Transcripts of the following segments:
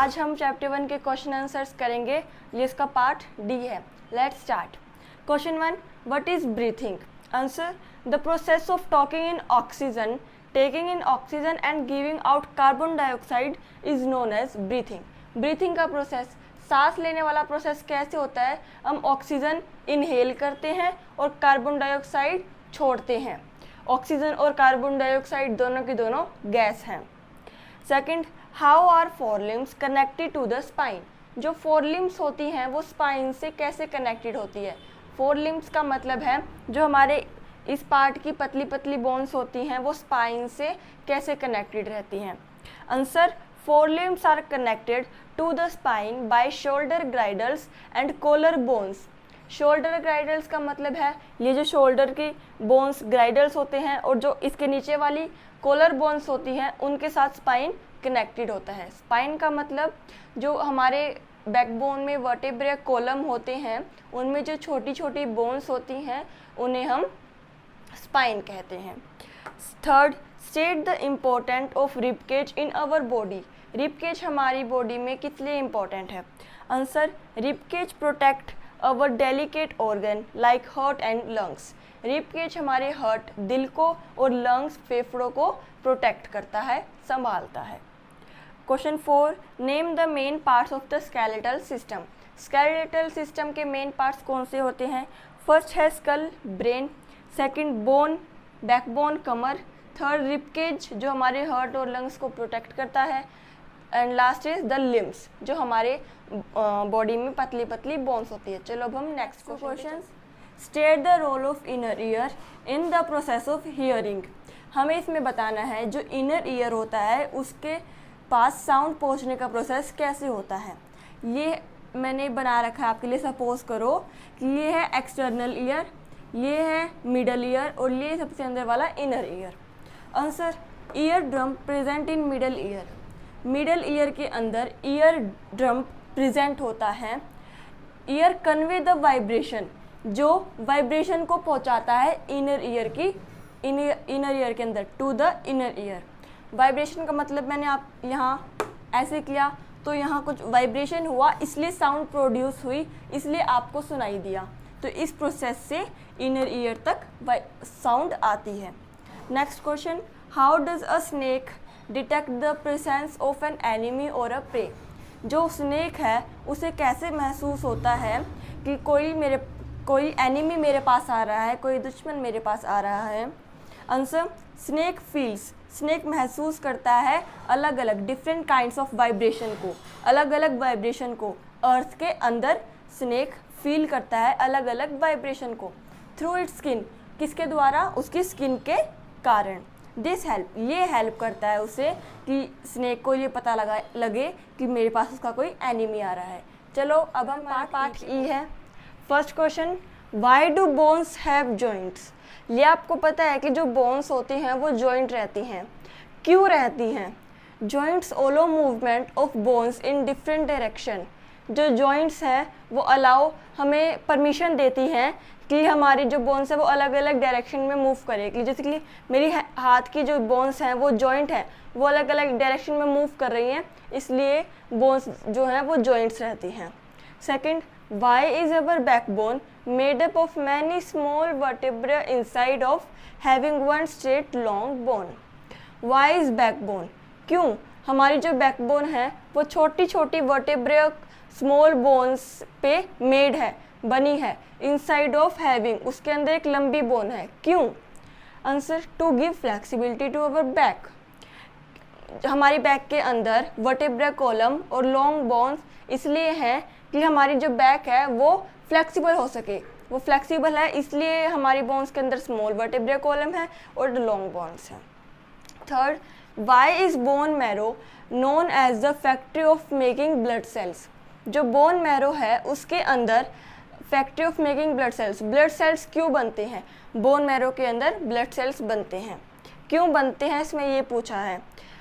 आज हम चैप्टर 1 के क्वेश्चन आंसर्स करेंगे, जिसका पार्ट डी है। Let's start. Question 1, what is breathing? Answer, the process of talking in oxygen, taking in oxygen and giving out carbon dioxide is known as breathing. Breathing का process, सांस लेने वाला process कैसे होता है? हम ऑक्सीजन इनहेल करते हैं और कार्बन डाइऑक्साइड छोड़ते हैं। ऑक्सीजन और कार्बन डाइऑक्साइड दोनों की दोनों गैस हैं। Second, how are four limbs connected to the spine? जो फोर लिम्स होती हैं वो स्पाइन से कैसे कनेक्टेड होती है? फोर लिम्स का मतलब है जो हमारे इस पार्ट की पतली पतली बोन्स होती हैं वो स्पाइन से कैसे कनेक्टेड रहती हैं। Answer, four limbs are connected to the spine by shoulder girdles and collar bones. Shoulder girdles का मतलब है ये जो शोल्डर की बोन्स ग्राइडल्स होते हैं और जो इसके नीचे वाली कॉलर बोन्स होती हैं उनके साथ स्पाइन कनेक्टेड होता है। स्पाइन का मतलब जो हमारे बैकबोन में वर्टेब्रा कॉलम होते हैं उनमें जो छोटी छोटी बोन्स होती हैं उन्हें हम स्पाइन कहते हैं। Third, state the important of ribcage in our body. Ribcage हमारी बॉडी में किस लिए इम्पोर्टेंट है? Answer, ribcage protect our delicate organ like heart and lungs. Ribcage हमारे हार्ट, दिल को और लंग्स, फेफड़ों को प्रोटेक्ट करता है, संभालता है। Question 4, name the main parts of the skeletal system. Skeletal system के मेन पार्ट्स कौन से होते हैं? फर्स्ट है skull, brain. Second, bone, backbone, कमर। थर्ड, रिबकेज जो हमारे हार्ट और लंग्स को प्रोटेक्ट करता है। And last is the limbs जो हमारे बॉडी में पतली पतली बोन्स होती है। चलो अब हम next question. State the role of inner ear in the process of hearing. हमें इसमें बताना है जो इनर ईयर होता है उसके पास साउंड पहुंचने का प्रोसेस कैसे होता है। ये मैंने बना रखा है आपके लिए। सपोज करो कि ये है एक्सटर्नल ईयर, ये है मिडल ईयर और ये सबसे अंदर वाला inner ear. Answer, eardrum present in middle ear. Middle ear के अंदर ईयर ड्रम प्रेजेंट होता है। ईयर कन्वे द वाइब्रेशन, जो वाइब्रेशन को पहुंचाता है इनर ईयर के अंदर, to the inner ear. Vibration का मतलब मैंने आप यहाँ ऐसे किया तो यहाँ कुछ वाइब्रेशन हुआ इसलिए साउंड प्रोड्यूस हुई, इसलिए आपको सुनाई दिया। तो इस प्रोसेस से इनर ईयर तक साउंड आती है। Next question, how does a snake detect the presence of an enemy और अ प्रे? जो स्नेक है उसे कैसे महसूस होता है कि कोई एनिमी मेरे पास आ रहा है, कोई दुश्मन मेरे पास आ रहा है? आंसर, स्नेक फील्स, स्नेक महसूस करता है अलग अलग डिफरेंट काइंड्स ऑफ वाइब्रेशन को, अलग अलग वाइब्रेशन को। अर्थ के अंदर स्नेक फील करता है अलग अलग वाइब्रेशन को थ्रू इट्स स्किन। किसके द्वारा? उसकी स्किन के कारण। दिस हेल्प, ये हेल्प करता है उसे कि स्नेक को ये पता लगे कि मेरे पास उसका कोई एनिमी आ रहा है। चलो अब हम पार्ट ई है। First question, why do bones have joints? ये आपको पता है कि जो बोन्स होती हैं वो जॉइंट रहती हैं। क्यों रहती हैं? Joints allow movement of bones in different direction. जो जॉइंट्स हैं वो अलाउ, हमें परमिशन देती हैं कि हमारी जो बोन्स है वो अलग अलग डायरेक्शन में मूव करेगी। जैसे कि मेरी हाथ की जो बोन्स हैं वो जॉइंट है, वो अलग अलग डायरेक्शन में मूव कर रही हैं, इसलिए बोन्स जो हैं वो जॉइंट्स रहती हैं। Second, why is our backbone made up of many small vertebrae inside of having one straight long bone? Why is backbone? क्यों हमारी जो बैकबोन है वो छोटी छोटी वर्टेब्रा स्मॉल बोन्स पे मेड है, बनी है। इनसाइड ऑफ हैविंग, उसके अंदर एक लंबी बोन है। क्यों? Answer, to give flexibility to our back. हमारी बैक के अंदर वर्टेब्रा कॉलम और लॉन्ग बोन्स इसलिए हैं कि हमारी जो बैक है वो फ्लेक्सिबल हो सके। वो फ्लेक्सिबल है इसलिए हमारी बोन्स के अंदर स्मॉल वर्टेब्रा कॉलम है और लॉन्ग बोन्स हैं। Third, why is bone marrow known as the factory of making blood cells? जो बोन मैरो है उसके अंदर factory of making blood cells क्यों बनते हैं? बोन मैरो के अंदर ब्लड सेल्स बनते हैं। क्यों बनते हैं इसमें ये पूछा है।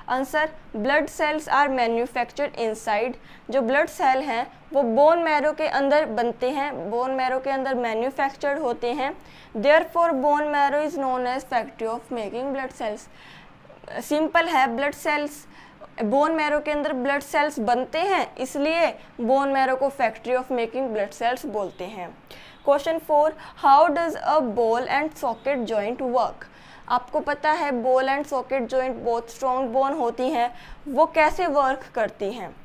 Answer, blood cells are manufactured inside. जो ब्लड सेल हैं वो बोन मैरो के अंदर बनते हैं, बोन मैरो के अंदर मैन्युफैक्चर्ड होते हैं। Therefore bone marrow is known as factory of making blood cells. Simple है, ब्लड सेल्स, बोन मैरो के अंदर ब्लड सेल्स बनते हैं, इसलिए बोन मैरो को factory of making blood cells बोलते हैं। Question 4, how does a ball and socket joint work? आपको पता है बॉल एंड सॉकेट जॉइंट बहुत स्ट्रॉन्ग बोन होती हैं, वो कैसे वर्क करती हैं?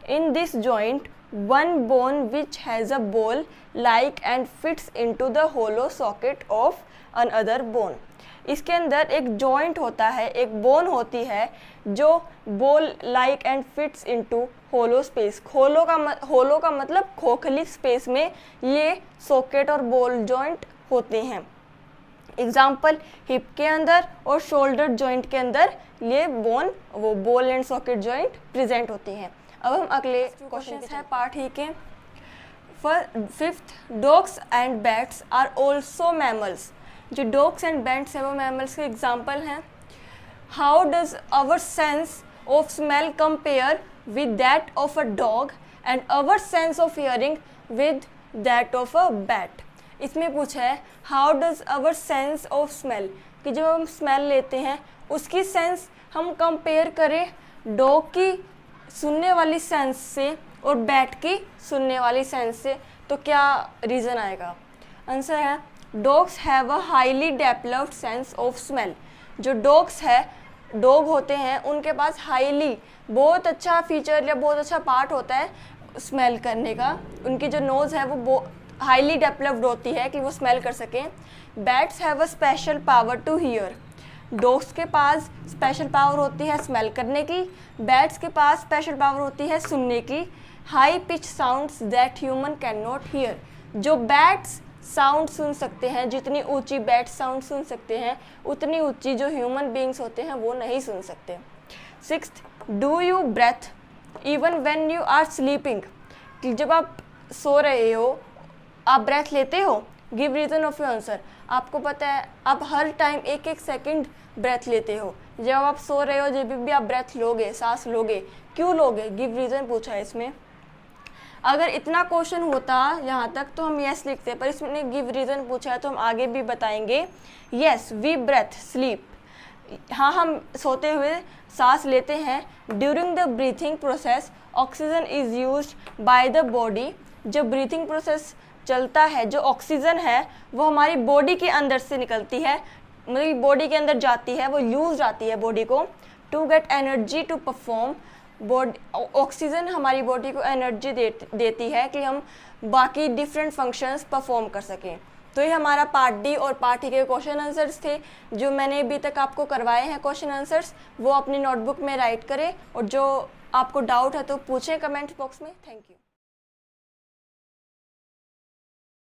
In this joint one bone which has a ball like and fits into the hollow socket of another bone. इसके अंदर एक जॉइंट होता है, एक बोन होती है जो ball like and fits into hollow space. Hollow का मतलब खोखली स्पेस में ये सॉकेट और बॉल जॉइंट होते हैं। एग्जाम्पल, हिप के अंदर और शोल्डर जॉइंट के अंदर ये वो ball and socket joint present होती हैं। अब हम अगले क्वेश्चन है पार्ट ही के। Fifth, dogs and bats are also mammals. जो डॉग्स एंड बैट्स हैं वो मैमल्स के एग्जाम्पल हैं। How does our sense of smell compare with that of a dog and our sense of hearing with that of a bat? इसमें पूछा है how does our sense of smell, कि जब हम स्मेल लेते हैं उसकी सेंस हम कंपेयर करें डॉग की सुनने वाली सेंस से और बैट की सुनने वाली सेंस से, तो क्या रीज़न आएगा? आंसर है dogs have a highly developed sense of smell. जो डॉग होते हैं उनके पास हाईली बहुत अच्छा फीचर या बहुत अच्छा पार्ट होता है स्मेल करने का। उनकी जो नोज़ है वो हाईली डेवलप्ड होती है कि वो स्मेल कर सकें। Bats have a special power to hear. Dogs के पास स्पेशल पावर होती है स्मेल करने की, बैट्स के पास स्पेशल पावर होती है सुनने की। High pitch sounds that human can not here. जो बैट्स साउंड सुन सकते हैं, जितनी ऊंची बैट साउंड सुन सकते हैं उतनी ऊंची जो ह्यूमन बीइंग्स होते हैं वो नहीं सुन सकते। Sixth, do you breathe even when you are sleeping? कि जब आप सो रहे हो आप ब्रेथ लेते हो? Give reason of your answer. आपको पता है आप हर टाइम एक एक सेकंड ब्रेथ लेते हो। जब आप सो रहे हो जब भी आप ब्रेथ लोगे, सांस लोगे, क्यों लोगे? गिव रीज़न पूछा है इसमें। अगर इतना क्वेश्चन होता यहाँ तक तो हम यस लिखते, पर इसमें गिव रीज़न पूछा है तो हम आगे भी बताएंगे। Yes we breathe sleep. हाँ, हम सोते हुए सांस लेते हैं। During the breathing process oxygen is used by the body. जब ब्रीथिंग प्रोसेस चलता है जो ऑक्सीजन है वो हमारी बॉडी के अंदर से निकलती है, मतलब बॉडी के अंदर जाती है, वो यूज आती है बॉडी को। To get energy to perform, oxygen हमारी बॉडी को एनर्जी देती है कि हम बाकी डिफरेंट फंक्शंस परफॉर्म कर सकें। तो ये हमारा पार्ट डी और पार्ट ई के क्वेश्चन आंसर्स थे जो मैंने अभी तक आपको करवाए हैं क्वेश्चन आंसर्स, वो अपनी नोटबुक में राइट करें और जो आपको डाउट है तो पूछें कमेंट बॉक्स में। Thank you.